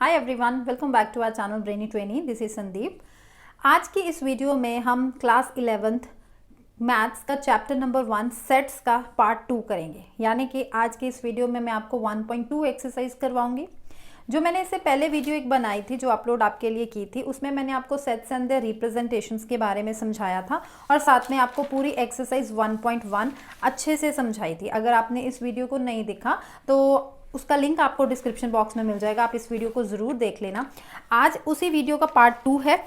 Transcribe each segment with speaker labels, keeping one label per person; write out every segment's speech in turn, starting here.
Speaker 1: Hi everyone, welcome back to our channel Brainy Trainee. This is Sandeep. आज की इस video में हम क्लास 11th मैथ्स का चैप्टर नंबर 1 सेट्स का पार्ट 2 करेंगे। यानी कि आज की इस वीडियो में मैं आपको 1.2 एक्सरसाइज करवाऊंगी। जो मैंने इससे पहले वीडियो एक बनाई थी जो अपलोड आपके लिए की थी, उसमें मैंने आपको सेट्स एंड देयर रिप्रेजेंटेशंस के बारे में समझाया था और साथ में आपको पूरी एक्सरसाइज 1.1 अच्छे से समझाई थी। अगर आपने इस वीडियो को नहीं देखा तो उसका लिंक आपको डिस्क्रिप्शन बॉक्स में मिल जाएगा, आप इस वीडियो को ज़रूर देख लेना। आज उसी वीडियो का पार्ट 2 है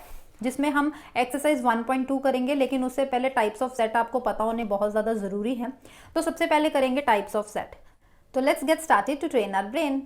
Speaker 1: जिसमें हम एक्सरसाइज 1.2 करेंगे, लेकिन उससे पहले टाइप्स ऑफ सेट आपको पता होने बहुत ज़्यादा ज़रूरी है। तो सबसे पहले करेंगे टाइप्स ऑफ सेट। तो let's get started to train our brain.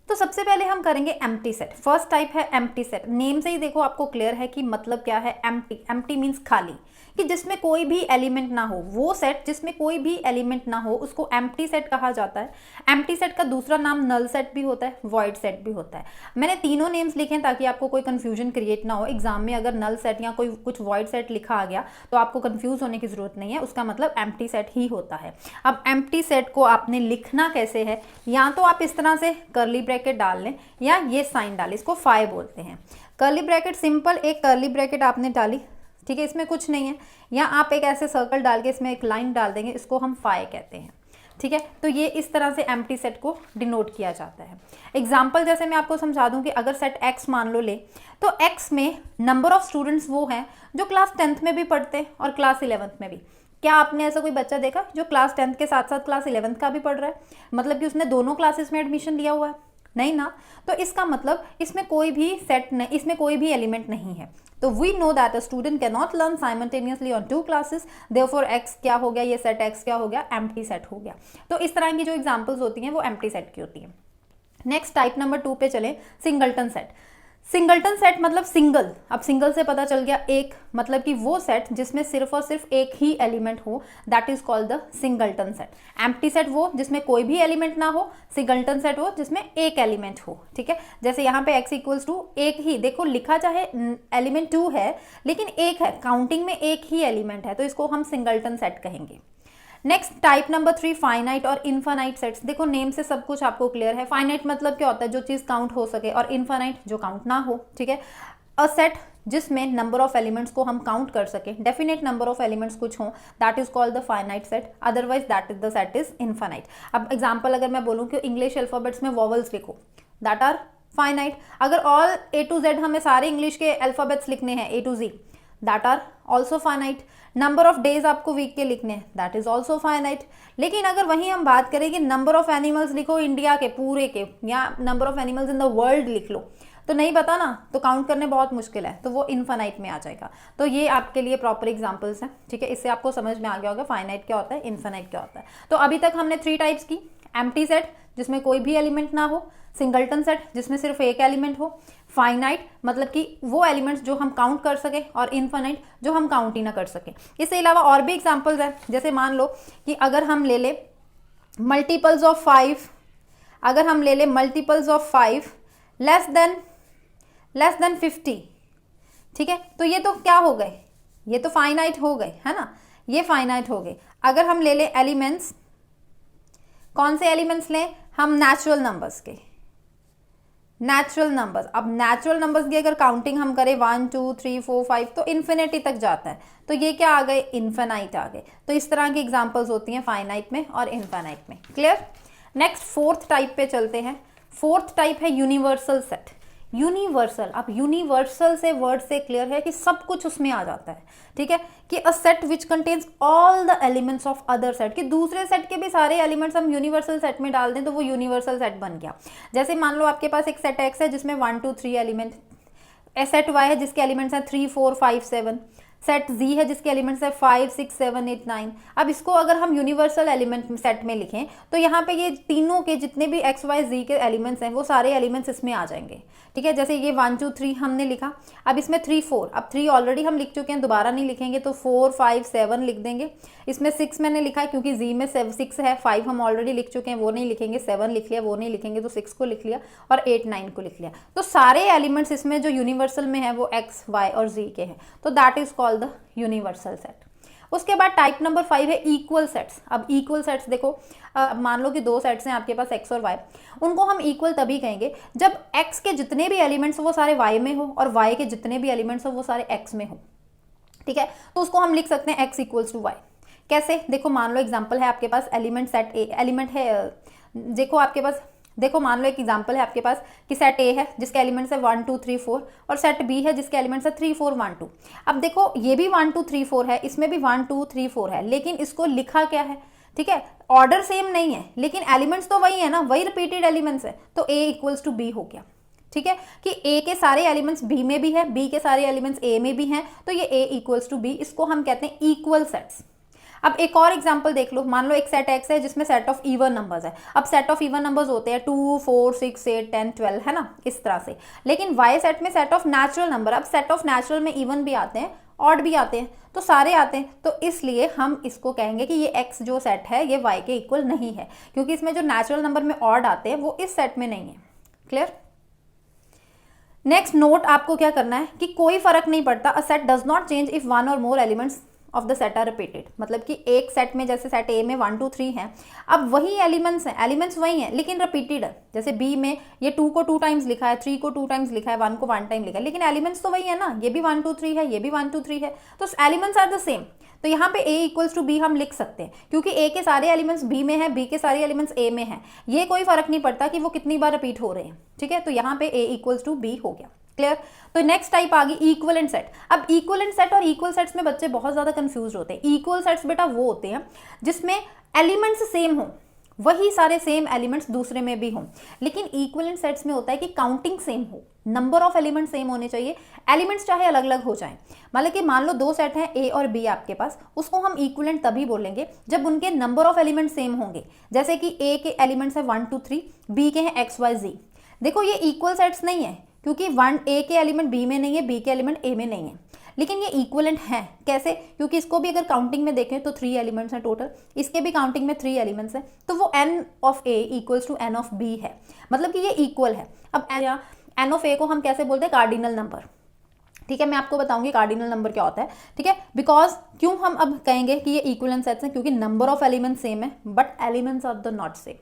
Speaker 1: तो सबसे पहले हम करेंगे एम्प्टी सेट। फर्स्ट टाइप है एम्प्टी सेट। नेम से ही देखो आपको क्लियर है कि मतलब क्या है एम्प्टी। एम्प्टी मीन्स खाली, कि जिसमें कोई भी एलिमेंट ना हो। वो सेट जिसमें कोई भी एलिमेंट ना हो उसको एम्प्टी सेट कहा जाता है। एम्प्टी सेट का दूसरा नाम नल सेट भी होता है, वॉइड सेट भी होता है। मैंने तीनों नेम्स लिखे हैं ताकि आपको कोई कंफ्यूजन क्रिएट ना हो। एग्जाम में अगर नल सेट या कोई कुछ वॉइड सेट लिखा आ गया तो आपको कंफ्यूज होने की जरूरत नहीं है, उसका मतलब एम्प्टी सेट ही होता है। अब एम्प्टी सेट को आपने लिखना कैसे है, या तो आप इस तरह से कर्ली ब्रैकेट डाल लें या ये साइन डालें, इसको फाई बोलते हैं। कर्ली ब्रैकेट सिंपल एक कर्ली ब्रैकेट आपने डाली, ठीक है, इसमें कुछ नहीं है, या आप एक ऐसे सर्कल डाल के इसमें एक लाइन डाल देंगे, इसको हम फाई कहते हैं। ठीक है, तो ये इस तरह से एम्प्टी सेट को डिनोट किया जाता है। एग्जाम्पल जैसे मैं आपको समझा दूं कि अगर सेट x मान लो ले, तो x में नंबर ऑफ स्टूडेंट्स वो हैं जो क्लास 10th में भी पढ़ते हैं और क्लास 11th में भी। क्या आपने ऐसा कोई बच्चा देखा जो क्लास 10th के साथ साथ क्लास 11th का भी पढ़ रहा है, मतलब कि उसने दोनों क्लासेस में एडमिशन लिया हुआ है? नहीं ना। तो इसका मतलब इसमें कोई भी सेट नहीं, इसमें कोई भी एलिमेंट नहीं है। तो we know that a student cannot learn simultaneously on 2 classes, therefore x क्या हो गया, ये सेट x क्या हो गया, एम्प्टी सेट हो गया। तो इस तरह की जो एग्जांपल्स होती हैं वो एम्प्टी सेट की होती हैं। नेक्स्ट टाइप नंबर 2 पे चले, सिंगलटन सेट। सिंगलटन सेट मतलब सिंगल। अब सिंगल से पता चल गया एक, मतलब कि वो सेट जिसमें सिर्फ और सिर्फ एक ही एलिमेंट हो, that is called the singleton set. Empty set वो जिसमें कोई भी एलिमेंट ना हो, सिंगलटन सेट वो जिसमें एक एलिमेंट हो। ठीक है, जैसे यहाँ पे x इक्वल्स टू एक ही, देखो लिखा चाहे एलिमेंट 2 है लेकिन एक है, काउंटिंग में एक ही एलिमेंट है, तो इसको हम सिंगलटन सेट कहेंगे। नेक्स्ट टाइप नंबर 3, फाइनाइट और इनफाइनाइट सेट्स। देखो नेम से सब कुछ आपको क्लियर है। फाइनाइट मतलब क्या होता है, जो चीज काउंट हो सके, और इनफाइनाइट जो काउंट ना हो। ठीक है, अ सेट जिसमें नंबर ऑफ एलिमेंट्स को हम काउंट कर सके, डेफिनेट नंबर ऑफ एलिमेंट्स कुछ हो, that is called the finite set, otherwise that is the set is infinite. अब एग्जाम्पल अगर मैं बोलूँ कि इंग्लिश अल्फाबेट्स में वॉवल्स लिखो, दैट आर फाइनाइट। अगर ऑल A to Z हमें सारे इंग्लिश के अल्फाबेट्स लिखने हैं A to Z, that are also finite. Number of days आपको वीक के लिखने हैं, दैट इज ऑल्सो फाइनाइट। लेकिन अगर वहीं हम बात करें कि नंबर ऑफ एनिमल्स लिखो इंडिया के पूरे के, या number of animals in the world लिख लो, तो नहीं पता ना, तो काउंट करने बहुत मुश्किल है, तो वो इनफाइनाइट में आ जाएगा। तो ये आपके लिए प्रॉपर एग्जांपल्स हैं। ठीक है, इससे आपको समझ में आ गया होगा फाइनाइट क्या होता है, इनफाइनाइट क्या होता है। तो अभी तक हमने 3 टाइप्स की, एम्प्टी सेट जिसमें कोई भी एलिमेंट ना हो, सिंगलटन सेट जिसमें सिर्फ एक एलिमेंट हो, फाइनाइट मतलब कि वो एलिमेंट्स जो हम काउंट कर सके, और इनफाइनाइट जो हम काउंट ही ना कर सके। इसके अलावा और भी एग्जांपल्स हैं, जैसे मान लो कि अगर हम ले ले मल्टीपल्स ऑफ 5, अगर हम ले ले मल्टीपल्स ऑफ 5 लेस देन 50। ठीक है, तो ये तो क्या हो गए, ये तो फाइनाइट हो गए, है ना, ये फाइनाइट हो गए। अगर हम ले ले एलिमेंट्स, कौन से एलिमेंट्स लें हम, नेचुरल नंबर्स के, नेचुरल नंबर्स। अब नेचुरल नंबर्स की अगर काउंटिंग हम करें 1 2 3 4 5 तो इन्फिनिटी तक जाता है, तो ये क्या आ गए, इन्फिनाइट आ गए। तो इस तरह की एग्जांपल्स होती हैं फाइनाइट में और इनफाइनाइट में। क्लियर। नेक्स्ट 4th टाइप पे चलते हैं। 4th टाइप है यूनिवर्सल सेट। यूनिवर्सल, अब यूनिवर्सल से वर्ड से क्लियर है कि सब कुछ उसमें आ जाता है। ठीक है, कि a set which contains all the elements of other set, कि दूसरे सेट के भी सारे एलिमेंट्स हम यूनिवर्सल सेट में डाल दें तो वो यूनिवर्सल सेट बन गया। जैसे मान लो आपके पास एक सेट x है जिसमें 1 2 3 एलिमेंट, सेट y है जिसके एलिमेंट्स हैं 3 4 5 7, सेट z है जिसके एलिमेंट्स है 5 6 7 8 9। अब इसको अगर हम यूनिवर्सल एलिमेंट सेट में लिखें तो यहाँ पे ये तीनों के जितने भी x y z के एलिमेंट्स हैं वो सारे एलिमेंट्स इसमें आ जाएंगे। ठीक है, जैसे ये 1 2 3 हमने लिखा, अब इसमें 3 4, अब 3 ऑलरेडी हम लिख चुके हैं, दोबारा नहीं लिखेंगे, तो 4 5 7 लिख देंगे। इसमें 6 मैंने लिखा है क्योंकि z में 6 है, 5 हम ऑलरेडी लिख चुके हैं, वो नहीं लिखेंगे, 7 लिख लिया, वो नहीं लिखेंगे, तो 6 को लिख लिया, और 8 9 को लिख लिया। तो सारे एलिमेंट्स इसमें जो यूनिवर्सल में है वो x y और z के हैं, तो that is called the universal set. उसके बाद टाइप नंबर 5 है इक्वल सेट्स। अब इक्वल सेट्स देखो, मान लो कि दो सेट्स हैं आपके पास एक्स और वाई, उनको हम इक्वल तभी कहेंगे जब एक्स के जितने भी एलिमेंट्स हो वो सारे वाई में हो और वाई के जितने भी एलिमेंट्स हो वो सारे एक्स में हो। ठीक है, तो उसको हम लिख सकते हैं एक्स इक्वल्स टू वाई। कैसे, देखो मान लो एग्जाम्पल है आपके पास एलिमेंट सेट ए, एलिमेंट है, देखो आपके पास, देखो मान लो एक एग्जाम्पल है आपके पास कि सेट ए है जिसके एलिमेंट्स है 1 2 3 4 और सेट बी है जिसके एलिमेंट्स है 3 4 1 2। अब देखो ये भी 1 2 3 4 है, इसमें भी 1 2 3 4 है, लेकिन इसको लिखा क्या है, ठीक है, ऑर्डर सेम नहीं है लेकिन एलिमेंट्स तो वही है ना, वही रिपीटेड एलिमेंट्स है, तो ए इक्वल्स टू बी हो गया। ठीक है, कि ए के सारे एलिमेंट्स बी में भी है, बी के सारे एलिमेंट्स ए में भी हैं, तो ये ए इक्वल्स टू बी, इसको हम कहते हैं इक्वल सेट्स। अब एक और एग्जांपल देख लो, मान लो एक सेट एक्स है जिसमें सेट ऑफ इवन नंबर्स है। अब सेट ऑफ इवन नंबर्स होते हैं 2 4 6 8 10 12, है ना, इस तरह से। लेकिन वाई सेट में सेट ऑफ नेचुरल नंबर, अब सेट ऑफ नेचुरल में इवन भी आते हैं ऑड भी आते हैं, तो सारे आते हैं, तो इसलिए हम इसको कहेंगे कि ये एक्स जो सेट है ये वाई के इक्वल नहीं है, क्योंकि इसमें जो नेचुरल नंबर में ऑड आते हैं वो इस सेट में नहीं है। क्लियर। नेक्स्ट नोट आपको क्या करना है कि कोई फर्क नहीं पड़ता, a set does not change if one और more elements of the set are repeated. मतलब कि एक सेट में, जैसे सेट ए में 1 2 3 है, अब वही एलिमेंट्स हैं, एलिमेंट्स वही हैं लेकिन रिपीटेड है। जैसे बी में ये 2 को 2 टाइम्स लिखा है, 3 को 2 टाइम्स लिखा है, 1 को 1 टाइम लिखा है, लेकिन एलिमेंट्स तो वही है ना, ये भी 1 2 3 है, ये भी 1 2 3 है, तो एलिमेंट्स आर द सेम। तो यहाँ पे a इक्वल्स टू बी हम लिख सकते हैं, क्योंकि a के सारे एलिमेंट्स b में है, b के सारे एलिमेंट्स a में है, ये कोई फर्क नहीं पड़ता कि वो कितनी बार रिपीट हो रहे हैं। ठीक है, तो यहाँ पे a इक्वल्स टू b हो गया। क्लियर। तो नेक्स्ट टाइप आ गई इक्विवेलेंट सेट। अब इक्विवेलेंट सेट और इक्वल सेट्स में बच्चे बहुत ज्यादा कंफ्यूज होते हैं। इक्वल सेट्स बेटा वो होते हैं जिसमें एलिमेंट्स सेम हो, वही सारे सेम एलिमेंट्स दूसरे में भी हों, लेकिन इक्विवेलेंट सेट्स में होता है कि काउंटिंग सेम हो, नंबर ऑफ एलिमेंट्स सेम होने चाहिए, एलिमेंट्स चाहे अलग अलग हो जाएं। मतलब कि मान लो दो सेट हैं ए और बी आपके पास, उसको हम इक्विवेलेंट तभी बोलेंगे जब उनके नंबर ऑफ एलिमेंट्स सेम होंगे। जैसे कि ए के एलिमेंट्स है 1 2 3, बी के हैं एक्स वाई जी। देखो ये इक्वल सेट्स नहीं है, क्योंकि ए के एलिमेंट बी में नहीं है, बी के एलिमेंट ए में नहीं है, लेकिन ये इक्विवेलेंट है। कैसे? क्योंकि इसको भी अगर काउंटिंग में देखें तो 3 एलिमेंट्स हैं टोटल, इसके भी काउंटिंग में 3 एलिमेंट्स हैं, तो वो n of a equals to n of b है, मतलब कि ये इक्वल है। अब n ऑफ a को हम कैसे बोलते हैं? Cardinal number. ठीक है, मैं आपको बताऊंगी कार्डिनल नंबर क्या होता है। ठीक है, बिकॉज क्यों हम अब कहेंगे कि ये इक्विवेलेंट सेट्स हैं? क्योंकि नंबर ऑफ एलिमेंट्स सेम है but elements are the not same.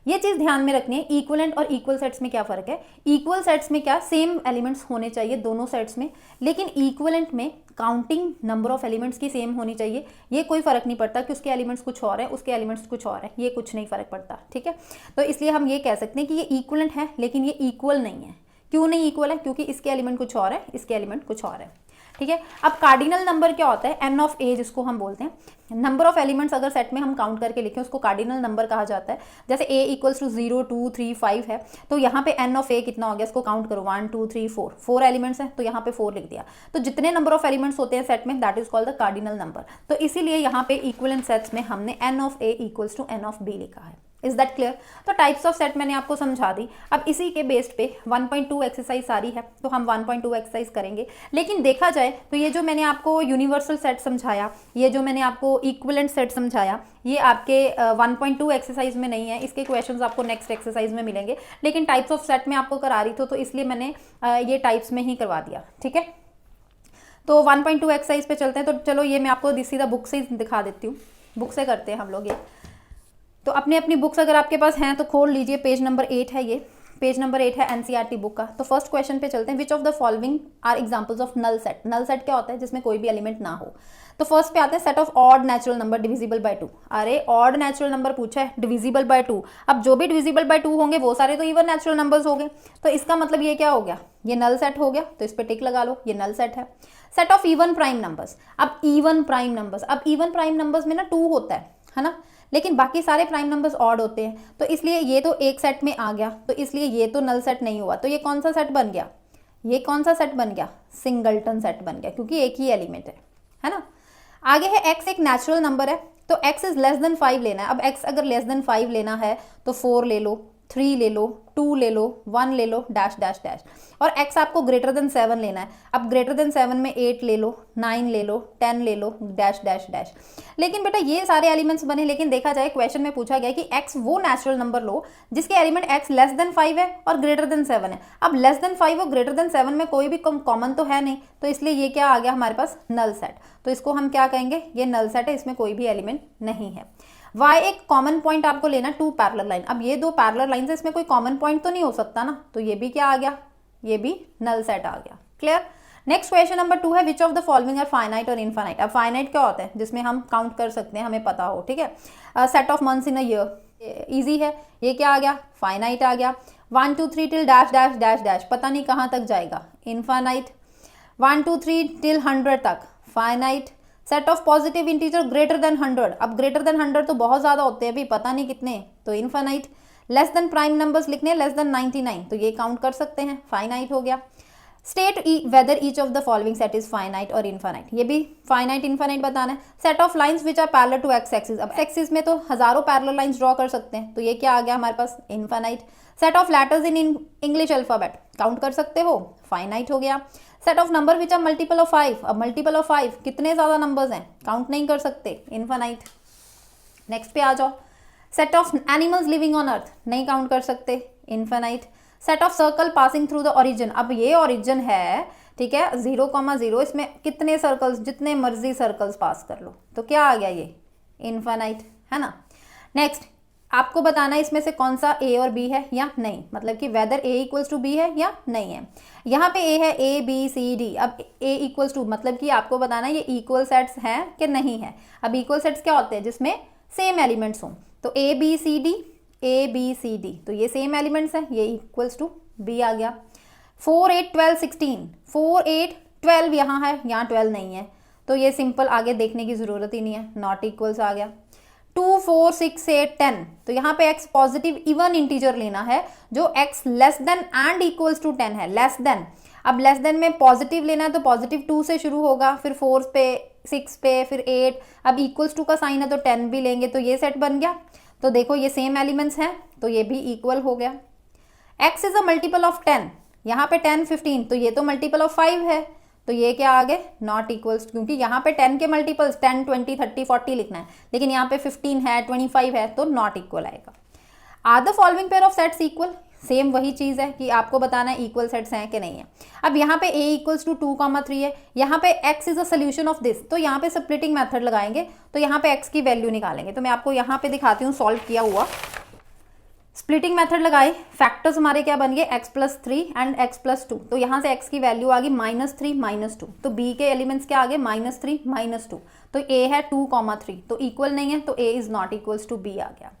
Speaker 1: ये चीज ध्यान में रखनी है। इक्विवेलेंट और इक्वल सेट्स में क्या फर्क है? इक्वल सेट्स में क्या सेम एलिमेंट्स होने चाहिए दोनों सेट्स में, लेकिन इक्विवेलेंट में काउंटिंग नंबर ऑफ एलिमेंट्स की सेम होनी चाहिए। ये कोई फर्क नहीं पड़ता कि उसके एलिमेंट्स कुछ और है, उसके एलिमेंट्स कुछ और है, ये कुछ नहीं फर्क पड़ता। ठीक है, तो इसलिए हम ये कह सकते हैं कि ये इक्विवेलेंट है लेकिन ये इक्वल नहीं है। क्यों नहीं इक्वल है? क्योंकि इसके एलिमेंट कुछ और है, इसके एलिमेंट कुछ और है। ठीक है, अब कार्डिनल नंबर क्या होता है? n ऑफ a जिसको हम बोलते हैं। नंबर ऑफ एलिमेंट्स अगर सेट में हम काउंट करके लिखें उसको कार्डिनल नंबर कहा जाता है। जैसे a इक्वल्स टू 0 2 3 5 है, तो यहाँ पे n ऑफ a कितना हो गया? इसको काउंट करो, 1 2 3 4, 4 एलिमेंट्स हैं तो यहाँ पे 4 लिख दिया। तो जितने नंबर ऑफ एलिमेंट्स होते हैं सेट में that is called the cardinal number. तो इसीलिए यहाँ पे इक्विवेलेंट सेट्स में हमने n of a equals to n of b लिखा है। Is that clear? तो टाइप्स ऑफ सेट मैंने आपको समझा दी। अब इसी के बेस्ड पे 1.2 एक्सरसाइज सारी है, तो हम 1.2 एक्सरसाइज करेंगे। लेकिन देखा जाए तो ये जो मैंने आपको यूनिवर्सल सेट समझाया, ये जो मैंने आपको इक्विवेलेंट सेट समझाया, ये आपके 1.2 एक्सरसाइज में नहीं है। इसके क्वेश्चंस आपको नेक्स्ट एक्सरसाइज में मिलेंगे, लेकिन टाइप्स ऑफ सेट में आपको करा रही थी तो इसलिए मैंने ये टाइप्स में ही करवा दिया। ठीक है, तो 1.2 एक्सरसाइज पे चलते हैं। तो चलो ये मैं आपको सीधा बुक से ही दिखा देती हूँ, बुक से करते हैं हम लोग ये। तो अपनी अपनी बुक्स अगर आपके पास हैं तो खोल लीजिए, पेज नंबर 8 है, ये पेज नंबर 8 है एनसीईआरटी बुक का। तो फर्स्ट क्वेश्चन पे चलते हैं। Which of the following are examples of null set? Null set क्या होता है? जिसमें कोई भी एलिमेंट ना हो। तो फर्स्ट पे आते हैं set of odd natural number divisible by 2। अरे ऑड नेचुरल नंबर पूछा है, डिविजिबल बाय 2। अब जो भी डिविजिबल बाय 2 होंगे वो सारे तो इवन नेचुरल नंबर्स हो गए, तो इसका मतलब ये क्या हो गया? ये नल सेट हो गया, तो इस पे टिक लगा लो, ये नल सेट है। Set of even prime numbers. अब इवन प्राइम नंबर्स, अब इवन प्राइम नंबर्स में ना 2 होता है ना, लेकिन बाकी सारे प्राइम नंबर्स ऑड होते हैं, तो इसलिए ये तो एक सेट में आ गया, तो इसलिए ये तो नल सेट नहीं हुआ। तो ये कौन सा सेट बन गया? ये कौन सा सेट बन गया? सिंगलटन सेट बन गया, क्योंकि एक ही एलिमेंट है ना। आगे है x एक नेचुरल नंबर है, तो x इज लेस देन 5 लेना है। अब x अगर लेस देन 5 लेना है तो 4 ले लो, 3 ले लो, 2 ले लो, 1 ले लो, डैश डैश डैश। और x आपको ग्रेटर देन 7 लेना है। अब ग्रेटर देन 7 में 8 ले लो, 9 ले लो, 10 ले लो, डैश डैश डैश। लेकिन बेटा ये सारे एलिमेंट्स बने, लेकिन देखा जाए क्वेश्चन में पूछा गया कि x वो नेचुरल नंबर लो जिसके एलिमेंट x लेस देन 5 है और ग्रेटर देन 7 है। अब लेस देन 5 और ग्रेटर देन 7 में कोई भी कॉमन तो है नहीं, तो इसलिए ये क्या आ गया हमारे पास, नल सेट। तो इसको हम क्या कहेंगे, ये नल सेट है, इसमें कोई भी एलिमेंट नहीं है। y एक कॉमन पॉइंट आपको लेना, 2 पैरेलल लाइन। अब ये 2 पैरेलल लाइन है, इसमें कोई कॉमन पॉइंट तो नहीं हो सकता ना, तो ये भी क्या आ गया, ये भी नल सेट आ गया। क्लियर। नेक्स्ट क्वेश्चन नंबर 2 है, which of the following are finite और इनफाइनाइट। अब फाइनाइट क्या होता है, जिसमें हम काउंट कर सकते हैं, हमें पता हो, ठीक है। Set of months in a year, easy है, ये क्या आ गया, फाइनाइट आ गया। 1 2 3 till dash dash dash dash, पता नहीं कहाँ तक जाएगा, इनफाइनाइट। 1 2 3 टिल 100 तक, finite. Set of positive integer greater than 100, अब ग्रेटर देन 100 तो बहुत ज्यादा होते हैं, अभी पता नहीं कितने, तो infinite. Less than prime numbers लिखने, लेस देन 99, तो ये काउंट कर सकते हैं, फाइनाइट हो गया। State whether each of the following set is finite और इनफाइनाइट, ये भी फाइनाइट इनफाइनाइट बताना है। Set of lines which are parallel to x axis, अब एक्सिस में तो हजारों पैरेलल लाइंस ड्रॉ कर सकते हैं, तो ये क्या आ गया हमारे पास, infinite. Set of letters in English alphabet, count कर सकते हो, फाइनाइट हो गया। Set of number which are multiple of 5, अब मल्टीपल ऑफ 5 कितने ज्यादा नंबर्स हैं, काउंट नहीं कर सकते, इनफाइनाइट। नेक्स्ट पे आ जाओ। Set of animals living on earth, नहीं काउंट कर सकते, infinite. Set of circle passing through the origin, अब ये ओरिजिन है, ठीक है, 0,0, इसमें कितने सर्कल्स, जितने मर्जी सर्कल्स पास कर लो, तो क्या आ गया ये, इनफाइनाइट, है ना। नेक्स्ट आपको बताना है इसमें से कौन सा ए और बी है या नहीं, मतलब कि whether A equals to B है या नहीं है। यहाँ पे ए है, ए बी सी डी, अब ए इक्वल्स टू मतलब कि आपको बताना है ये इक्वल सेट्स हैं कि नहीं है। अब इक्वल सेट्स क्या होते हैं, जिसमें सेम एलिमेंट्स हों, तो A B C D, A B C D, तो ये सेम एलिमेंट्स हैं, ये इक्वल्स टू बी आ गया। 4 8 12 16, 4 8 12 यहाँ है, यहाँ 12 नहीं है, तो ये सिंपल, आगे देखने की जरूरत ही नहीं है, नॉट इक्वल्स आ गया। 2 4 6 8 10, तो यहाँ पे x पॉजिटिव इवन इंटीजर लेना है जो x less than and equals to 10 है, लेस देन। अब लेस देन में पॉजिटिव लेना है तो पॉजिटिव 2 से शुरू होगा, फिर 4 पे, 6 पे, फिर 8, अब इक्वल्स टू का साइन है तो 10 भी लेंगे, तो ये सेट बन गया। तो देखो ये सेम एलिमेंट्स हैं, तो ये भी इक्वल हो गया। x is a multiple of 10, यहाँ पे 10 15, तो ये तो मल्टीपल ऑफ 5 है, तो ये क्या आ गए, नॉट इक्वल्स, क्योंकि यहाँ पे 10 के मल्टीपल्स 10 20 30 40 लिखना है, लेकिन यहाँ पे 15 है, 25 है, तो नॉट इक्वल आएगा। Are the following pair of sets equal, same वही चीज है कि आपको बताना है इक्वल सेट्स हैं कि नहीं है। अब यहाँ पे a इक्वल्स टू 2,3 है, यहाँ पे x is a solution of this, तो यहाँ पे स्प्लिटिंग मेथड लगाएंगे, तो यहाँ पे x की वैल्यू निकालेंगे। तो मैं आपको यहाँ पे दिखाती हूँ सॉल्व किया हुआ। स्प्लिटिंग मेथड लगाए, फैक्टर्स हमारे क्या बन गए, x + 3 एंड x + 2, तो यहाँ से x की वैल्यू आ गई -3 -2, तो b के एलिमेंट्स क्या आ गए, -3 -2, तो a है 2,3, तो इक्वल नहीं है, तो a is not equals to b आ गया।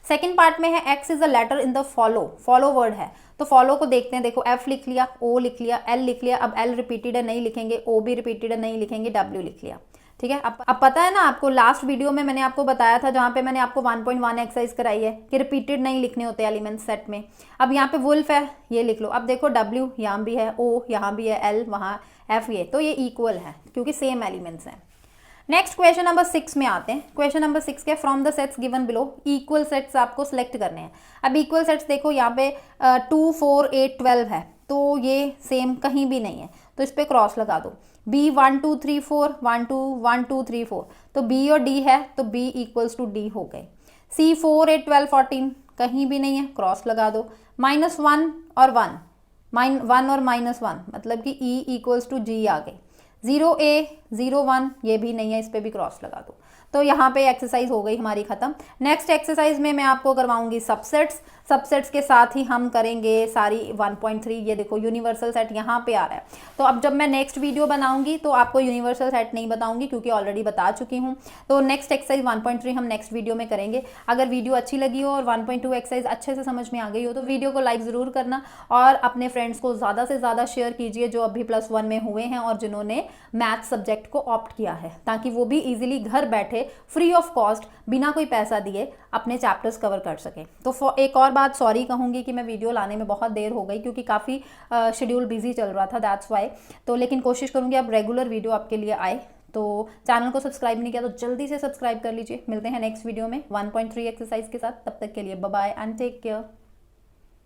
Speaker 1: सेकेंड पार्ट में है x is a letter in the follow word है, तो फॉलो को देखते हैं, देखो f लिख लिया, o लिख लिया, l लिख लिया, अब l रिपीटेड है नहीं लिखेंगे, o भी रिपीटेड है नहीं लिखेंगे, w लिख लिया, ठीक है। अब पता है ना आपको, लास्ट वीडियो में मैंने आपको बताया था, जहाँ पे मैंने आपको 1.1 एक्सरसाइज कराई है कि रिपीटेड नहीं लिखने होते एलिमेंट सेट में। अब यहाँ पे वुल्फ है, ये लिख लो, अब देखो W यहाँ भी है, O यहाँ भी है, L वहाँ, F ये, तो ये इक्वल है क्योंकि सेम एलिमेंट्स हैं। नेक्स्ट क्वेश्चन नंबर 6 में आते हैं। क्वेश्चन नंबर 6 के from the sets given below equal sets आपको सिलेक्ट करने हैं। अब इक्वल सेट्स देखो यहाँ पे 2 4 8 12 है, तो ये सेम कहीं भी नहीं है, तो इस पर क्रॉस लगा दो। B 1 2 3 4 1 2 1 2 3 4, तो B और D है, तो B इक्वल्स टू D हो गए। C 4 8 12 14 कहीं भी नहीं है, क्रॉस लगा दो। -1 और 1, -1 और -1 मतलब कि E इक्वल्स टू G आ गए। 0A 0 1 ये भी नहीं है, इस पर भी क्रॉस लगा दो। तो यहाँ पे एक्सरसाइज हो गई हमारी खत्म। नेक्स्ट एक्सरसाइज में मैं आपको करवाऊंगी सबसेट्स के साथ ही हम करेंगे सारी 1.3। ये देखो यूनिवर्सल सेट यहाँ पे आ रहा है, तो अब जब मैं नेक्स्ट वीडियो बनाऊंगी तो आपको यूनिवर्सल सेट नहीं बताऊंगी क्योंकि ऑलरेडी बता चुकी हूँ। तो नेक्स्ट एक्सरसाइज 1.3 हम नेक्स्ट वीडियो में करेंगे। अगर वीडियो अच्छी लगी हो और 1.2 एक्सरसाइज अच्छे से समझ में आ गई हो तो वीडियो को लाइक ज़रूर करना और अपने फ्रेंड्स को ज़्यादा से ज़्यादा शेयर कीजिए जो अभी +1 में हुए हैं और जिन्होंने मैथ सब्जेक्ट को ऑप्ट किया है, ताकि वो भी ईजिली घर बैठे फ्री ऑफ कॉस्ट बिना कोई पैसा दिए अपने चैप्टर्स कवर कर सके। तो एक और बात सॉरी कहूँगी कि मैं वीडियो लाने में बहुत देर हो गई क्योंकि काफ़ी शेड्यूल बिजी चल रहा था, दैट्स वाई। तो लेकिन कोशिश करूँगी अब रेगुलर वीडियो आपके लिए आए। तो चैनल को सब्सक्राइब नहीं किया तो जल्दी से सब्सक्राइब कर लीजिए। मिलते हैं नेक्स्ट वीडियो में 1.3 एक्सरसाइज के साथ, तब तक के लिए bye bye and take care.